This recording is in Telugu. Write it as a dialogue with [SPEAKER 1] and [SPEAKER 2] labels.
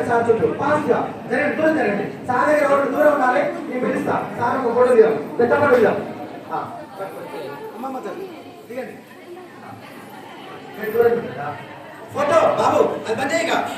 [SPEAKER 1] సార్ చుట్టూ ఫాస్ట్గా జరగండి, దూరం జరగండి. సార్ దగ్గర ఒకటి దూరం ఉండాలి. నేను పిలుస్తా. సార్ ఒక ఫోటో దిగాం, పెద్ద ఫోటో దిగాం. అమ్మమ్మ దిగండి. ఫోటో బాబు అది పని చేయక